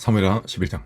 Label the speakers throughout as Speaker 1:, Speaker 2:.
Speaker 1: 사무엘하 11장.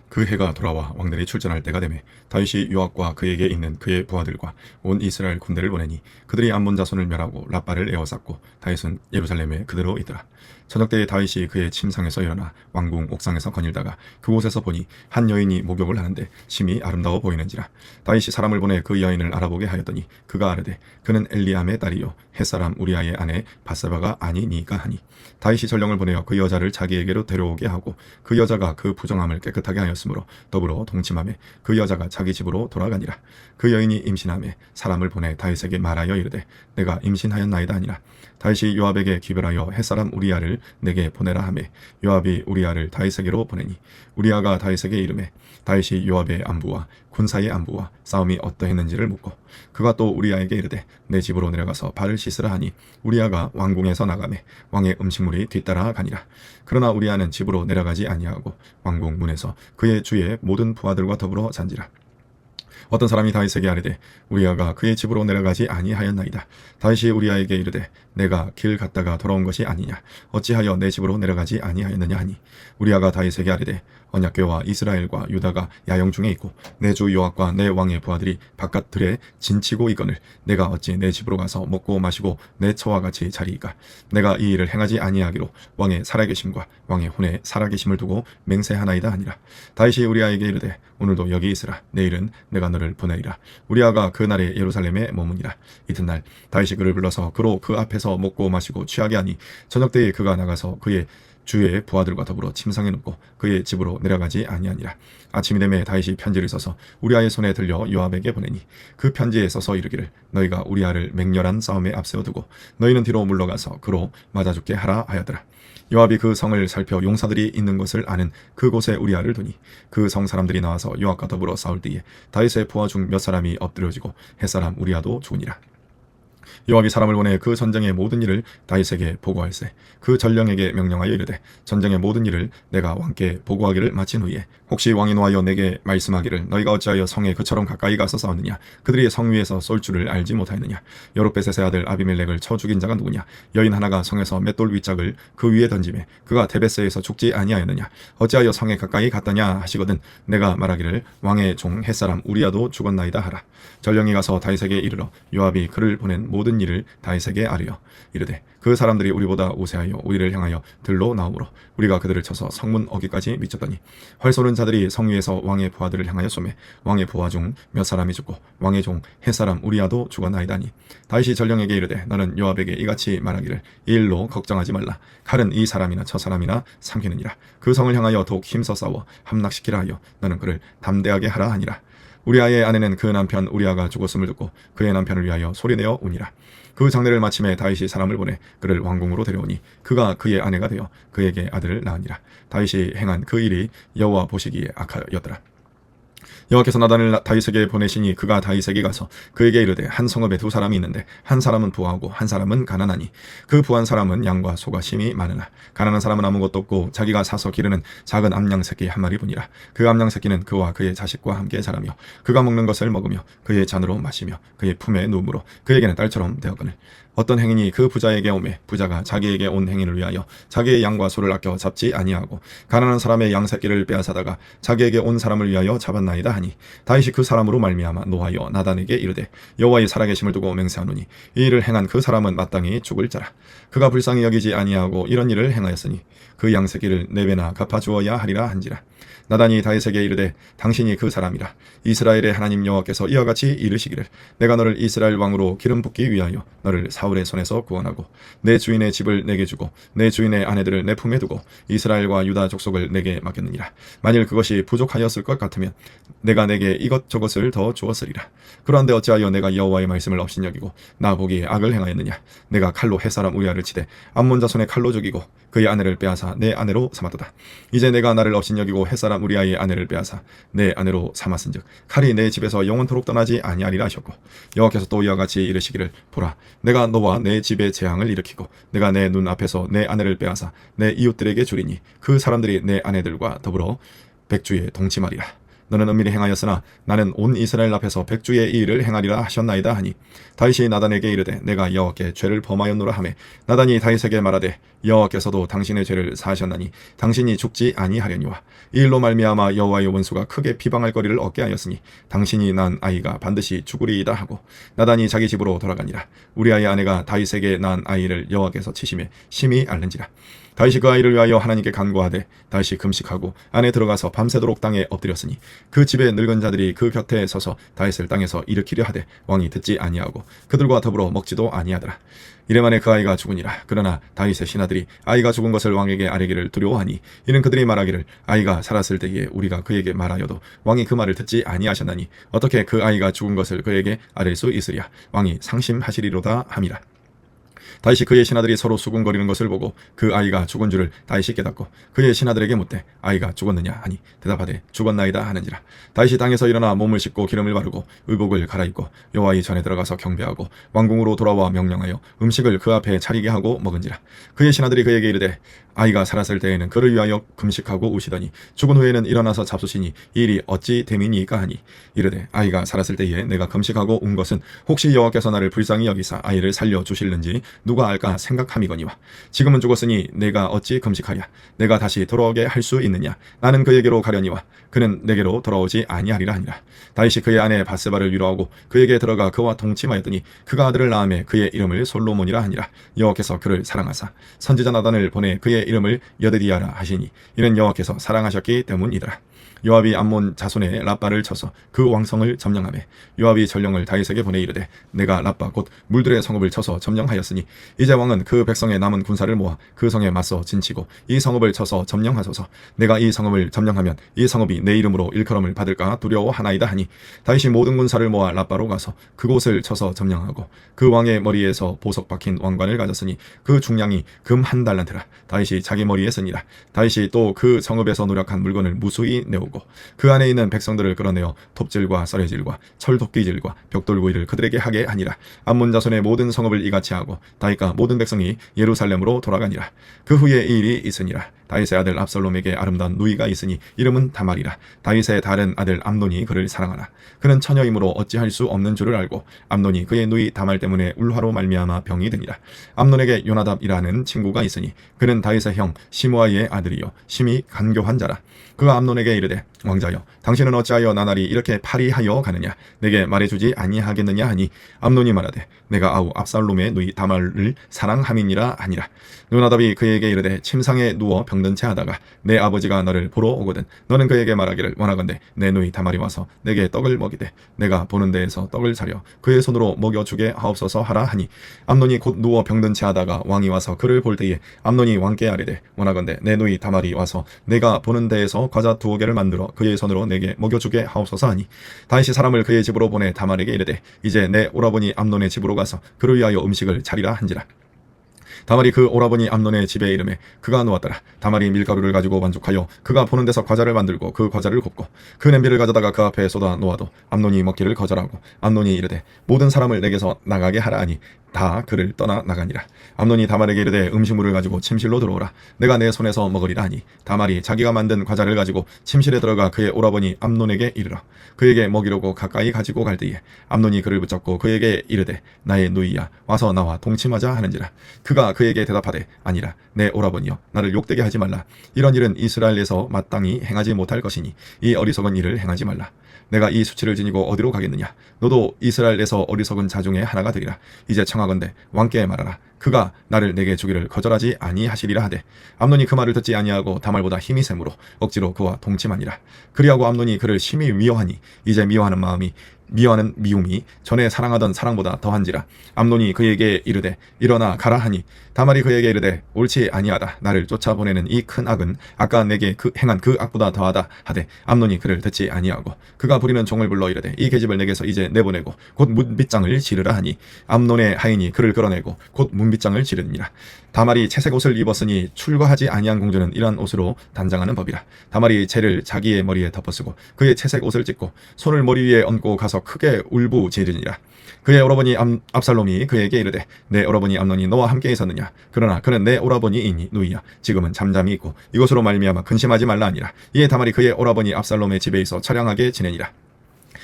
Speaker 1: 그 해가 돌아와 왕들이 출전할 때가 되매 다윗이 요압과 그에게 있는 그의 부하들과 온 이스라엘 군대를 보내니 그들이 암몬 자손을 멸하고 라빠를 에워쌌고 다윗은 예루살렘에 그대로 있더라. 저녁 때에 다윗이 그의 침상에서 일어나 왕궁 옥상에서 거닐다가 그곳에서 보니 한 여인이 목욕을 하는데 심히 아름다워 보이는지라. 다윗이 사람을 보내 그 여인을 알아보게 하였더니 그가 아뢰되 그는 엘리암의 딸이요 햇사람 우리아의 아내 바세바가 아니니까 하니, 다윗이 전령을 보내어 그 여자를 자기에게로 데려오게 하고 그 여자가 그 부정함을 깨끗하게 하였으므로 더불어 동침하며 그 여자가 자기 집으로 돌아가니라. 그 여인이 임신하며 사람을 보내 다윗에게 말하여 이르되 내가 임신하였나이다 하니라. 다윗이 요압에게 기별하여 햇사람 우리아를 내게 보내라 하매 요압이 우리아를 다윗에게로 보내니, 우리아가 다윗에게 이르매 다윗이 요압의 안부와 군사의 안부와 싸움이 어떠했는지를 묻고, 그가 또 우리아에게 이르되 내 집으로 내려가서 발을 씻으라 하니 우리아가 왕궁에서 나가매 왕의 음식물이 뒤따라 가니라. 그러나 우리아는 집으로 내려가지 아니하고 왕궁 문에서 그의 주의 모든 부하들과 더불어 잔지라. 어떤 사람이 다윗에게 아뢰되 우리아가 그의 집으로 내려가지 아니하였나이다. 다윗이 우리아에게 이르되 내가 길 갔다가 돌아온 것이 아니냐, 어찌하여 내 집으로 내려가지 아니하였느냐 하니, 우리아가 다윗에게 아뢰되 언약궤와 이스라엘과 유다가 야영 중에 있고 내 주 요압과 내 왕의 부하들이 바깥 들에 진치고 있거늘 내가 어찌 내 집으로 가서 먹고 마시고 내 처와 같이 자리이까. 내가 이 일을 행하지 아니하기로 왕의 살아계심과 왕의 혼의 살아계심을 두고 맹세하나이다 하니라. 다윗이 우리아에게 이르되 오늘도 여기 있으라. 내일은 내가 너를 보내리라. 우리아가 그 날에 예루살렘에 머무니라. 이튿날 다윗이 그를 불러서 그로 그 앞에서 먹고 마시고 취하게 하니 저녁 때에 그가 나가서 그의 주의 부하들과 더불어 침상에 눕고 그의 집으로 내려가지 아니하니라. 아침이 되매 다윗이 편지를 써서 우리아의 손에 들려 요압에게 보내니, 그 편지에 써서 이르기를 너희가 우리아를 맹렬한 싸움에 앞세워두고 너희는 뒤로 물러가서 그로 맞아 죽게 하라 하였더라. 요압이 그 성을 살펴 용사들이 있는 것을 아는 그곳에 우리아를 두니 그 성 사람들이 나와서 요압과 더불어 싸울 때에 다윗의 부하 중 몇 사람이 엎드려지고 햇사람 우리아도 죽으니라. 요압이 사람을 보내 그 전쟁의 모든 일을 다윗에게 보고할세 그 전령에게 명령하여 이르되 전쟁의 모든 일을 내가 왕께 보고하기를 마친 후에 혹시 왕이 노하여 내게 말씀하기를 너희가 어찌하여 성에 그처럼 가까이 가서 싸웠느냐, 그들이 성 위에서 쏠 줄을 알지 못하였느냐, 여룻베셋의 아들 아비멜렉을 쳐 죽인 자가 누구냐, 여인 하나가 성에서 맷돌 윗짝을 그 위에 던지매 그가 데베스에서 죽지 아니하였느냐, 어찌하여 성에 가까이 갔더냐 하시거든 내가 말하기를 왕의 종 햇사람 우리아도 죽었나이다 하라. 전령이 가서 다윗에게 이르러 요압이 그를 보낸 모든 일을 다윗에게 아뢰어 이르되 그 사람들이 우리보다 우세하여 우리를 향하여 들로 나오므로 우리가 그들을 쳐서 성문 어기까지 미쳤더니 활 쏘는 자들이 성 위에서 왕의 부하들을 향하여 쏘매 왕의 부하 중 몇 사람이 죽고 왕의 종 햇사람 우리아도 죽었나이다니. 다윗이 전령에게 이르되 너는 요압에게 이같이 말하기를 이 일로 걱정하지 말라. 칼은 이 사람이나 저 사람이나 삼키느니라. 그 성을 향하여 더욱 힘써 싸워 함락시키라 하여 너는 그를 담대하게 하라 하니라. 우리아의 아내는 그 남편 우리아가 죽었음을 듣고 그의 남편을 위하여 소리내어 우니라. 그 장례를 마침에 다윗이 사람을 보내 그를 왕궁으로 데려오니 그가 그의 아내가 되어 그에게 아들을 낳으니라. 다윗이 행한 그 일이 여호와 보시기에 악하였더라. 여호와께서 나단을 다윗에게 보내시니 그가 다윗에게 가서 그에게 이르되 한 성읍에 두 사람이 있는데 한 사람은 부하고 한 사람은 가난하니 그 부한 사람은 양과 소가 심히 많으나 가난한 사람은 아무것도 없고 자기가 사서 기르는 작은 암양 새끼 한 마리뿐이라. 그 암양 새끼는 그와 그의 자식과 함께 자라며 그가 먹는 것을 먹으며 그의 잔으로 마시며 그의 품에 누움으로 그에게는 딸처럼 되었거늘 어떤 행인이 그 부자에게 오매 부자가 자기에게 온 행인을 위하여 자기의 양과 소를 아껴 잡지 아니하고 가난한 사람의 양 새끼를 빼앗아다가 자기에게 온 사람을 위하여 잡았나이다 하니, 다윗이 그 사람으로 말미암아 노하여 나단에게 이르되 여호와의 살아계심을 두고 맹세하노니 이 일을 행한 그 사람은 마땅히 죽을 자라. 그가 불쌍히 여기지 아니하고 이런 일을 행하였으니 그 양 새끼를 네 배나 갚아주어야 하리라 한지라. 나단이 다윗에게 이르되 당신이 그 사람이라. 이스라엘의 하나님 여호와께서 이와 같이 이르시기를 내가 너를 이스라엘 왕으로 기름 붓기 위하여 너를 사울의 손에서 구원하고 내 주인의 집을 내게 주고 내 주인의 아내들을 내 품에 두고 이스라엘과 유다 족속을 내게 맡겼느니라. 만일 그것이 부족하였을 것 같으면 내가 내게 이것저것을 더 주었으리라. 그런데 어찌하여 내가 여호와의 말씀을 업신여기고 나 보기에 악을 행하였느냐. 내가 칼로 햇사람 우리아를 치되 암몬 자손의 칼로 죽이고 그의 아내를 빼앗아 내 아내로 삼았도다. 이제 내가 나를 업신여기고 햇사람 우리아의 아내를 빼앗아 내 아내로 삼았은즉 칼이 내 집에서 영원토록 떠나지 아니하리라 하셨고, 여호와께서 또 이와 같이 이르시기를 보라 내가 너와 내 집에 재앙을 일으키고 내가 내 눈 앞에서 내 아내를 빼앗아 내 이웃들에게 주리니 그 사람들이 내 아내들과 더불어 백주에 동침하리라. 너는 은밀히 행하였으나 나는 온 이스라엘 앞에서 백주의 이 일을 행하리라 하셨나이다 하니 다윗이 나단에게 이르되 내가 여호와께 죄를 범하였노라 하매 나단이 다윗에게 말하되 여호와께서도 당신의 죄를 사하셨나니 당신이 죽지 아니하려니와 이 일로 말미암아 여호와의 원수가 크게 비방할 거리를 얻게 하였으니 당신이 낳은 아이가 반드시 죽으리이다 하고 나단이 자기 집으로 돌아가니라. 우리아의 아내가 다윗에게 낳은 아이를 여호와께서 치심에 심히 앓는지라. 다윗이 그 아이를 위하여 하나님께 간구하되 다윗이 금식하고 안에 들어가서 밤새도록 땅에 엎드렸으니 그 집의 늙은 자들이 그 곁에 서서 다윗을 땅에서 일으키려 하되 왕이 듣지 아니하고 그들과 더불어 먹지도 아니하더라. 이래만에 그 아이가 죽으니라. 그러나 다윗의 신하들이 아이가 죽은 것을 왕에게 아뢰기를 두려워하니 이는 그들이 말하기를 아이가 살았을 때에 우리가 그에게 말하여도 왕이 그 말을 듣지 아니하셨나니 어떻게 그 아이가 죽은 것을 그에게 아뢰 수 있으랴. 왕이 상심하시리로다 함이라. 다윗이 그의 신하들이 서로 수군거리는 것을 보고 그 아이가 죽은 줄을 다윗이 깨닫고 그의 신하들에게 묻되 아이가 죽었느냐 하니 대답하되 죽었나이다 하는지라. 다윗이 땅에서 일어나 몸을 씻고 기름을 바르고 의복을 갈아입고 여호와의 전에 들어가서 경배하고 왕궁으로 돌아와 명령하여 음식을 그 앞에 차리게 하고 먹은지라. 그의 신하들이 그에게 이르되 아이가 살았을 때에는 그를 위하여 금식하고 우시더니 죽은 후에는 일어나서 잡수시니 이 일이 어찌 됨이니까 하니 이르되 아이가 살았을 때에 내가 금식하고 운 것은 혹시 여호와께서 나를 불쌍히 여기사 아이를 살려 주실는지 누가 알까 생각함이거니와 지금은 죽었으니 내가 어찌 금식하랴. 내가 다시 돌아오게 할 수 있느냐. 나는 그에게로 가려니와 그는 내게로 돌아오지 아니하리라 하니라. 다윗이 그의 아내 바세바를 위로하고 그에게 들어가 그와 동침하였더니 그가 아들을 낳음에 그의 이름을 솔로몬이라 하니라. 여호와께서 그를 사랑하사 선지자 나단을 보내 그의 이름을 여드디야라 하시니 이는 여호와께서 사랑하셨기 때문이더라. 요압이 암몬 자손의 랍바를 쳐서 그 왕성을 점령하매 요압이 전령을 다윗에게 보내 이르되 내가 랍바 곧 물들의 성읍을 쳐서 점령하였으니 이제 왕은 그 백성의 남은 군사를 모아 그 성에 맞서 진치고 이 성읍을 쳐서 점령하소서. 내가 이 성읍을 점령하면 이 성읍이 내 이름으로 일컬음을 받을까 두려워하나이다 하니 다윗이 모든 군사를 모아 랍바로 가서 그곳을 쳐서 점령하고 그 왕의 머리에서 보석 박힌 왕관을 가졌으니 그 중량이 금 1달란트라. 다윗이 자기 머리에 쓰니라. 다윗이 또 그 성읍에서 노력한 물건을 무수히 내오고 그 안에 있는 백성들을 끌어내어 톱질과 썰해질과 철도끼질과 벽돌구이를 그들에게 하게 하니라. 암몬 자손의 모든 성읍을 이같이 하고 다윗과 모든 백성이 예루살렘으로 돌아가니라. 그 후에 이 일이 있으니라. 다윗의 아들 압살롬에게 아름다운 누이가 있으니 이름은 다말이라. 다윗의 다른 아들 암논이 그를 사랑하나 그는 처녀이므로 어찌할 수 없는 줄을 알고 암논이 그의 누이 다말 때문에 울화로 말미암아 병이 드니라. 암논에게 요나답이라는 친구가 있으니 그는 다윗의 형 시므아의 아들이요 심히 간교한 자라. 그가 암논에게 이르되 왕자여 당신은 어찌하여 나날이 이렇게 파리하여 가느냐. 내게 말해주지 아니하겠느냐 하니 암논이 말하되 내가 아우 압살롬의 누이 다말을 사랑함이니라 하니라. 요나답이 그에게 이르되 침상에 누워 병든 채 하다가 내 아버지가 너를 보러 오거든 너는 그에게 말하기를 원하건대 내 누이 다말이 와서 내게 떡을 먹이되 내가 보는 데에서 떡을 사려 그의 손으로 먹여주게 하옵소서 하라 하니 암논이 곧 누워 병든 채 하다가 왕이 와서 그를 볼 때에 암논이 왕께 아뢰되 원하건대 내 누이 다말이 와서 내가 보는 데에서 과자 2개를 만들어 그의 손으로 내게 먹여주게 하옵소서 하니 다윗이 사람을 그의 집으로 보내 다말에게 이르되 이제 내 오라버니 암논의 집으로 가서 그를 위하여 음식을 차리라 한지라. 다말이 그 오라버니 암논의 집에 이름에 그가 누웠더라. 다말이 밀가루를 가지고 만족하여 그가 보는 데서 과자를 만들고 그 과자를 굽고 그 냄비를 가져다가 그 앞에 쏟아 놓아도 암논이 먹기를 거절하고 암논이 이르되 모든 사람을 내게서 나가게 하라 하니 다 그를 떠나 나가니라. 암논이 다말에게 이르되 음식물을 가지고 침실로 들어오라. 내가 내 손에서 먹으리라 하니 다말이 자기가 만든 과자를 가지고 침실에 들어가 그의 오라버니 암논에게 이르러 그에게 먹이려고 가까이 가지고 갈 때에 암논이 그를 붙잡고 그에게 이르되 나의 누이야 와서 나와 동침하자 하는지라. 그가 그에게 대답하되 아니라 내 오라버니여 나를 욕되게 하지 말라. 이런 일은 이스라엘에서 마땅히 행하지 못할 것이니 이 어리석은 일을 행하지 말라. 내가 이 수치를 지니고 어디로 가겠느냐. 너도 이스라엘에서 어리석은 자 중에 하나가 되리라. 이제 청하건대 왕께 말하라. 그가 나를 내게 주기를 거절하지 아니하시리라 하되 암논이 그 말을 듣지 아니하고 다말보다 힘이 세므로 억지로 그와 동침하니라. 그리하고 암논이 그를 심히 미워하니 이제 미워하는 미움이 전에 사랑하던 사랑보다 더한지라. 암논이 그에게 이르되 일어나 가라 하니 다말이 그에게 이르되 옳지 아니하다. 나를 쫓아보내는 이 큰 악은 아까 내게 행한 그 악보다 더하다 하되 암논이 그를 듣지 아니하고 그가 부리는 종을 불러 이르되 이 계집을 내게서 이제 내보내고 곧 문빗장을 지르라 하니 암논의 하인이 그를 끌어내고 곧 문빗장을 지르니라. 다말이 채색 옷을 입었으니 출가하지 아니한 공주는 이러한 옷으로 단장하는 법이라. 다말이 채를 자기의 머리에 덮어쓰고 그의 채색 옷을 찢고 손을 머리 위에 얹고 가서 크게 울부짖으니라. 그의 오라버니 압살롬이 그에게 이르되 내 오라버니 암논이 너와 함께 있었느냐? 그러나 그는 내 오라버니이니 누이야. 지금은 잠잠히 있고 이것으로 말미암아 근심하지 말라 하니라. 이에 다말이 그의 오라버니 압살롬의 집에 있어 처량하게 지내니라.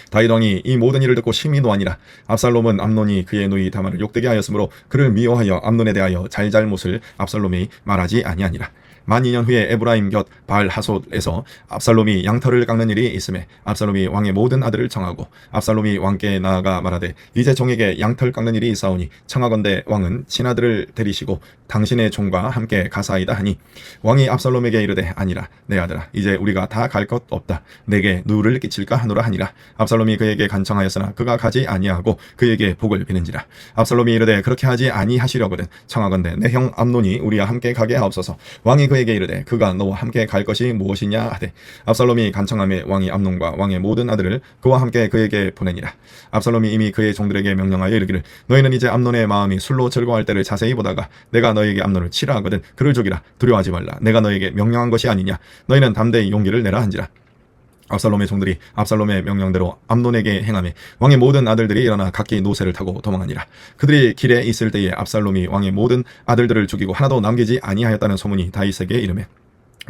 Speaker 1: 다윗 왕이 이 모든 일을 듣고 심히 노하니라. 압살롬은 암논이 그의 누이 다말을 욕되게 하였으므로 그를 미워하여 암논에 대하여 잘잘못을 압살롬이 말하지 아니하니라. 만 2년 후에 에브라임 곁 바알하솥에서 압살롬이 양털을 깎는 일이 있음에 압살롬이 왕의 모든 아들을 청하고 압살롬이 왕께 나아가 말하되 이제 종에게 양털 깎는 일이 있사오니 청하건대 왕은 친아들을 데리시고 당신의 종과 함께 가사이다 하니 왕이 압살롬에게 이르되 아니라 내 아들아 이제 우리가 다 갈 것 없다. 내게 누를 끼칠까 하노라 하니라. 압살롬이 그에게 간청하였으나 그가 가지 아니하고 그에게 복을 비는지라. 압살롬이 이르되 그렇게 하지 아니하시려거든 청하건대 내 형 암논이 우리와 함께 가게 하옵소서. 왕이 그에게 이르되 그가 너와 함께 갈 것이 무엇이냐 하되 압살롬이 간청하매 왕이 암논과 왕의 모든 아들을 그와 함께 그에게 보내니라. 압살롬이 이미 그의 종들에게 명령하여 이르기를 너희는 이제 암논의 마음이 술로 즐거워할 때를 자세히 보다가 내가 너에게 암논을 치라 하거든 그를 죽이라. 두려워하지 말라. 내가 너에게 명령한 것이 아니냐. 너희는 담대히 용기를 내라 한지라. 압살롬의 종들이 압살롬의 명령대로 암논에게 행하며 왕의 모든 아들들이 일어나 각기 노새를 타고 도망하니라. 그들이 길에 있을 때에 압살롬이 왕의 모든 아들들을 죽이고 하나도 남기지 아니하였다는 소문이 다윗에게 이르매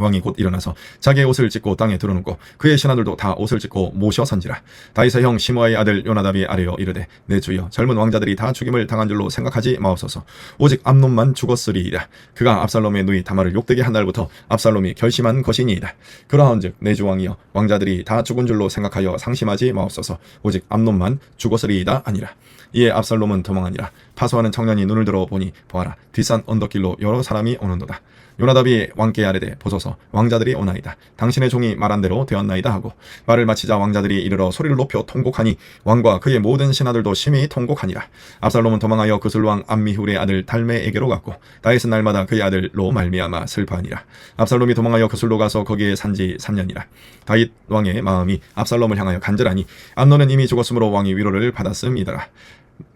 Speaker 1: 왕이 곧 일어나서 자기의 옷을 찢고 땅에 드러눕고 그의 신하들도 다 옷을 찢고 모셔 선지라. 다윗의 형 시므아의 아들 요나답이 아뢰어 이르되 내 주여 젊은 왕자들이 다 죽임을 당한 줄로 생각하지 마옵소서. 오직 암논만 죽었으리이다. 그가 압살롬의 누이 다말을 욕되게 한 날부터 압살롬이 결심한 것이니이다. 그러한즉 내 주 왕이여 왕자들이 다 죽은 줄로 생각하여 상심하지 마옵소서. 오직 암논만 죽었으리이다 아니라. 이에 압살롬은 도망하니라. 파수하는 청년이 눈을 들어 보니 보아라 뒷산 언덕길로 여러 사람이 오는도다. 요나답이 왕께 아뢰되 보소서 왕자들이 오나이다. 당신의 종이 말한 대로 되었나이다 하고 말을 마치자 왕자들이 이르러 소리를 높여 통곡하니 왕과 그의 모든 신하들도 심히 통곡하니라. 압살롬은 도망하여 그술왕 암미훌의 아들 달메에게로 갔고 다윗은 날마다 그의 아들로 말미암아 슬퍼하니라. 압살롬이 도망하여 그술로 가서 거기에 산지 3년이라. 다윗 왕의 마음이 압살롬을 향하여 간절하니 암논은 이미 죽었으므로 왕이 위로를 받았음이더라.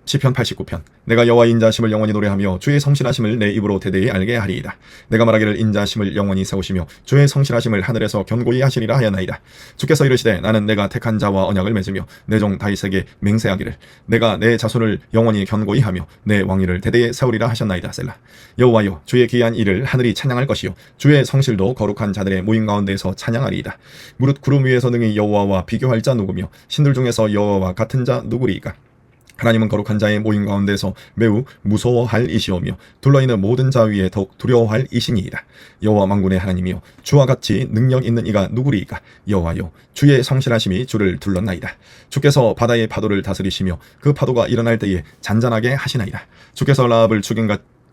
Speaker 1: 시편 89편. 내가 여호와의 인자하심을 영원히 노래하며 주의 성실하심을 내 입으로 대대히 알게 하리이다. 내가 말하기를 인자하심을 영원히 세우시며 주의 성실하심을 하늘에서 견고히 하시리라 하였나이다. 주께서 이르시되 나는 내가 택한 자와 언약을 맺으며 내 종 다윗에게 맹세하기를 내가 내 자손을 영원히 견고히 하며 내 왕위를 대대히 세우리라 하셨나이다. 셀라. 여호와여 주의 귀한 일을 하늘이 찬양할 것이요 주의 성실도 거룩한 자들의 모임 가운데에서 찬양하리이다. 무릇 구름 위에서 능히 여호와와 비교할 자 누구며 신들 중에서 여호와와 같은 자 누구리이까. 하나님은 거룩한 자의 모임 가운데서 매우 무서워할 이시오며 둘러있는 모든 자 위에 더욱 두려워할 이시니이다. 여호와 만군의 하나님이여 주와 같이 능력 있는 이가 누구리이까. 여호와여 주의 성실하심이 주를 둘렀나이다. 주께서 바다의 파도를 다스리시며 그 파도가 일어날 때에 잔잔하게 하시나이다. 주께서 라합을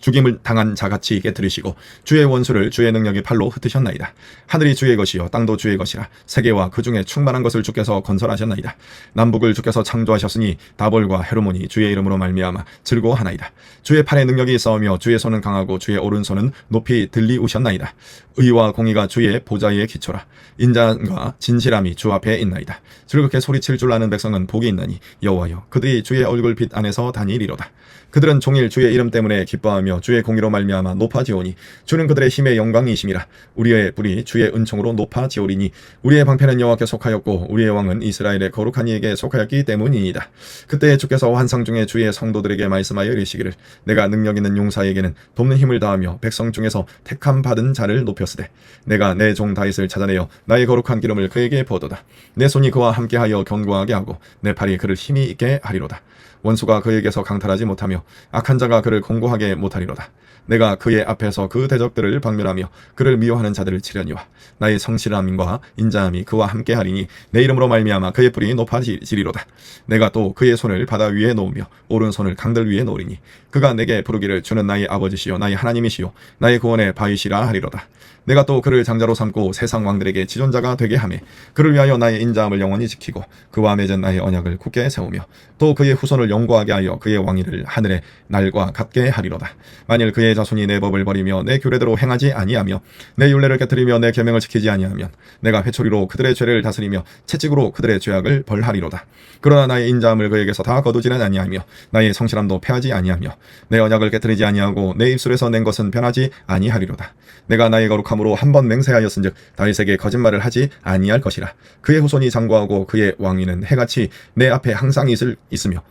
Speaker 1: 죽임을 당한 자같이 깨뜨리시고 주의 원수를 주의 능력의 팔로 흩으셨나이다. 하늘이 주의 것이요 땅도 주의 것이라. 세계와 그 중에 충만한 것을 주께서 건설하셨나이다. 남북을 주께서 창조하셨으니 다볼과 헤르몬이 주의 이름으로 말미암아 즐거워하나이다. 주의 팔에 능력이 있사오며 주의 손은 강하고 주의 오른손은 높이 들리우셨나이다. 의와 공의가 주의 보좌에 기초라. 인자과 진실함이 주 앞에 있나이다. 즐겁게 소리칠 줄 아는 백성은 복이 있나니 여호와여 그들이 주의 얼굴빛 안에서 다니리로다. 그들은 종일 주의 이름 때문에 기뻐하며 주의 공의로 말미암아 높아지오니 주는 그들의 힘의 영광이심이라. 우리의 뿔이 주의 은총으로 높아지오리니 우리의 방패는 여호와께 속하였고 우리의 왕은 이스라엘의 거룩한 이에게 속하였기 때문이니이다. 그때 주께서 환상 중에 주의 성도들에게 말씀하여 이르시기를 내가 능력 있는 용사에게는 돕는 힘을 다하며 백성 중에서 택함 받은 자를 높였으되 내가 내 종 다윗을 찾아내어 나의 거룩한 기름을 그에게 부어도다. 내 손이 그와 함께하여 견고하게 하고 내 팔이 그를 힘이 있게 하리로다. 원수가 그에게서 강탈하지 못하며 악한 자가 그를 공고하게 못하리로다. 내가 그의 앞에서 그 대적들을 박멸하며 그를 미워하는 자들을 치려니와 나의 성실함과 인자함이 그와 함께하리니 내 이름으로 말미암아 그의 뿔이 높아지리로다. 내가 또 그의 손을 바다 위에 놓으며 오른손을 강들 위에 놓으리니 그가 내게 부르기를 주는 나의 아버지시요 나의 하나님이시요 나의 구원의 바위시라 하리로다. 내가 또 그를 장자로 삼고 세상 왕들에게 지존자가 되게 하매 그를 위하여 나의 인자함을 영원히 지키고 그와 맺은 나의 언약을 굳게 세우며 또 그의 후손을 왕을 영구하게 하여 그의 왕위를 하늘의 날과 같게 하리로다. 만일 그의 자손이 내 법을 버리며 내 규례대로 행하지 아니하며 내 율례를 깨뜨리며 내 계명을 지키지 아니하면 내가 회초리로 그들의 죄를 다스리며 채찍으로 그들의 죄악을 벌하리로다. 그러나 나의 인자함을 그에게서 다 거두지는 아니하며 나의 성실함도 패하지 아니하며 내 언약을 깨뜨리지 아니하고 내 입술에서 낸 것은 변하지 아니하리로다. 내가 나의 거룩함으로 한 번 맹세하였은즉 다윗에게 거짓말을 하지 아니할 것이라. 그의 후손이 장구하고 그의 왕위는 해같이 내 앞에 항상 있으며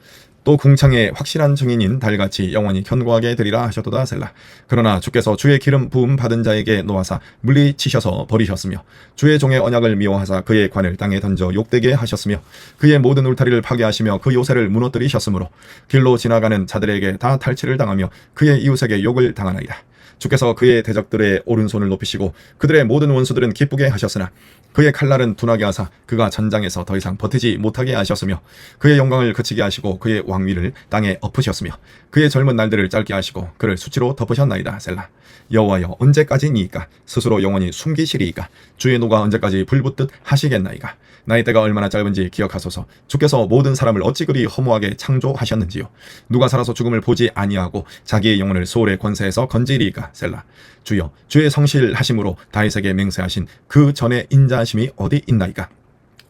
Speaker 1: 또 궁창의 확실한 증인인 달같이 영원히 견고하게 되리라 하셨도다 셀라. 그러나 주께서 주의 기름 부음 받은 자에게 놓아사 물리치셔서 버리셨으며 주의 종의 언약을 미워하사 그의 관을 땅에 던져 욕되게 하셨으며 그의 모든 울타리를 파괴하시며 그 요새를 무너뜨리셨으므로 길로 지나가는 자들에게 다 탈취를 당하며 그의 이웃에게 욕을 당하나이다. 주께서 그의 대적들의 오른손을 높이시고 그들의 모든 원수들은 기쁘게 하셨으나 그의 칼날은 둔하게 하사 그가 전장에서 더 이상 버티지 못하게 하셨으며 그의 영광을 그치게 하시고 그의 왕위를 땅에 엎으셨으며 그의 젊은 날들을 짧게 하시고 그를 수치로 덮으셨나이다 셀라. 여호와여 언제까지니이까? 스스로 영원히 숨기시리이까? 주의 노가 언제까지 불붙듯 하시겠나이까? 나의 때가 얼마나 짧은지 기억하소서. 주께서 모든 사람을 어찌 그리 허무하게 창조하셨는지요. 누가 살아서 죽음을 보지 아니하고 자기의 영혼을 소홀의 권세에서 건지리이까? 셀라. 주여 주의 성실하심으로 다윗에게 맹세하신 그 전의 인자하심이 어디 있나이까?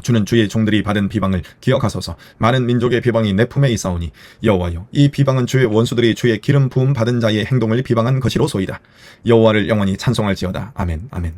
Speaker 1: 주는 주의 종들이 받은 비방을 기억하소서. 많은 민족의 비방이 내 품에 있사오니 여호와여 이 비방은 주의 원수들이 주의 기름 부음 받은 자의 행동을 비방한 것이로소이다. 여호와를 영원히 찬송할지어다. 아멘 아멘.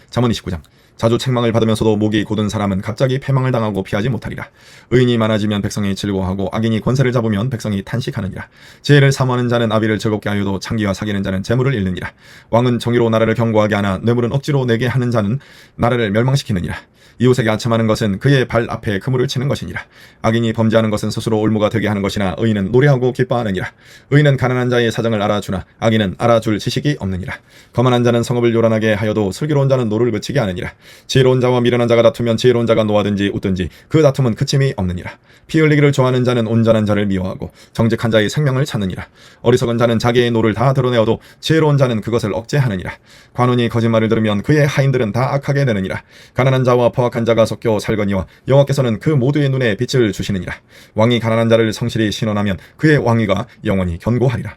Speaker 1: 잠언 29장. 자주 책망을 받으면서도 목이 곧은 사람은 갑자기 패망을 당하고 피하지 못하리라. 의인이 많아지면 백성이 즐거워하고 악인이 권세를 잡으면 백성이 탄식하느니라. 지혜를 사모하는 자는 아비를 즐겁게 하여도 창기와 사귀는 자는 재물을 잃느니라. 왕은 정의로 나라를 견고하게 하나 뇌물은 억지로 내게 하는 자는 나라를 멸망시키느니라. 이웃에게 아첨하는 것은 그의 발 앞에 그물을 치는 것이니라. 악인이 범죄하는 것은 스스로 올무가 되게 하는 것이나 의인은 노래하고 기뻐하느니라. 의인은 가난한 자의 사정을 알아주나 악인은 알아줄 지식이 없느니라. 거만한 자는 성읍을 요란하게 하여도 슬기로운 자는 노를 그치게 하느니라. 지혜로운 자와 미련한 자가 다투면 지혜로운 자가 노하든지 웃든지 그 다툼은 그침이 없느니라. 피 흘리기를 좋아하는 자는 온전한 자를 미워하고 정직한 자의 생명을 찾느니라. 어리석은 자는 자기의 노를 다 드러내어도 지혜로운 자는 그것을 억제하느니라. 관원이 거짓말을 들으면 그의 하인들은 다 악하게 되느니라. 가난한 자와 포악한 자가 섞여 살거니와 여호와께서는 그 모두의 눈에 빛을 주시느니라. 왕이 가난한 자를 성실히 신원하면 그의 왕위가 영원히 견고하리라.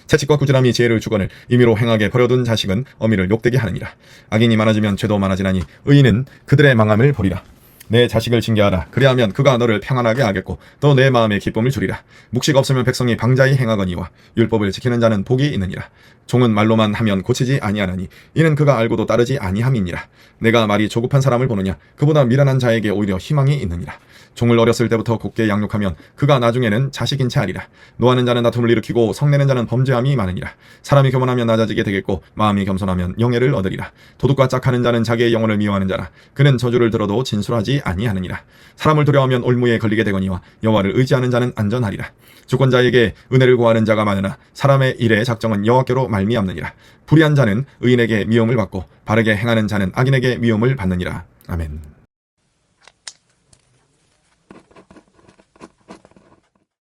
Speaker 1: 채찍과 꾸지람이 지혜를 주거늘 임의로 행하게 버려둔 자식은 어미를 욕되게 하느니라. 악인이 많아지면 죄도 많아지나니 의인은 그들의 망함을 보리라. 내 자식을 징계하라. 그리하면 그가 너를 평안하게 하겠고 또 내 마음에 기쁨을 주리라. 묵시가 없으면 백성이 방자히 행하거니와 율법을 지키는 자는 복이 있느니라. 종은 말로만 하면 고치지 아니하나니 이는 그가 알고도 따르지 아니함이니라. 내가 말이 조급한 사람을 보느냐? 그보다 미련한 자에게 오히려 희망이 있느니라. 종을 어렸을 때부터 곱게 양육하면 그가 나중에는 자식인 채 하리라. 노하는 자는 다툼을 일으키고 성내는 자는 범죄함이 많으니라. 사람이 교만하면 낮아지게 되겠고 마음이 겸손하면 영예를 얻으리라. 도둑과 짝하는 자는 자기의 영혼을 미워하는 자라. 그는 저주를 들어도 진술하지 아니하느니라. 사람을 두려워하면 올무에 걸리게 되거니와 여호와를 의지하는 자는 안전하리라. 주권자에게 은혜를 구하는 자가 많으나 사람의 일의 작정은 여호와께로 말미암느니라. 불의한 자는 의인에게 미움을 받고 바르게 행하는 자는 악인에게 미움을 받느니라. 아멘.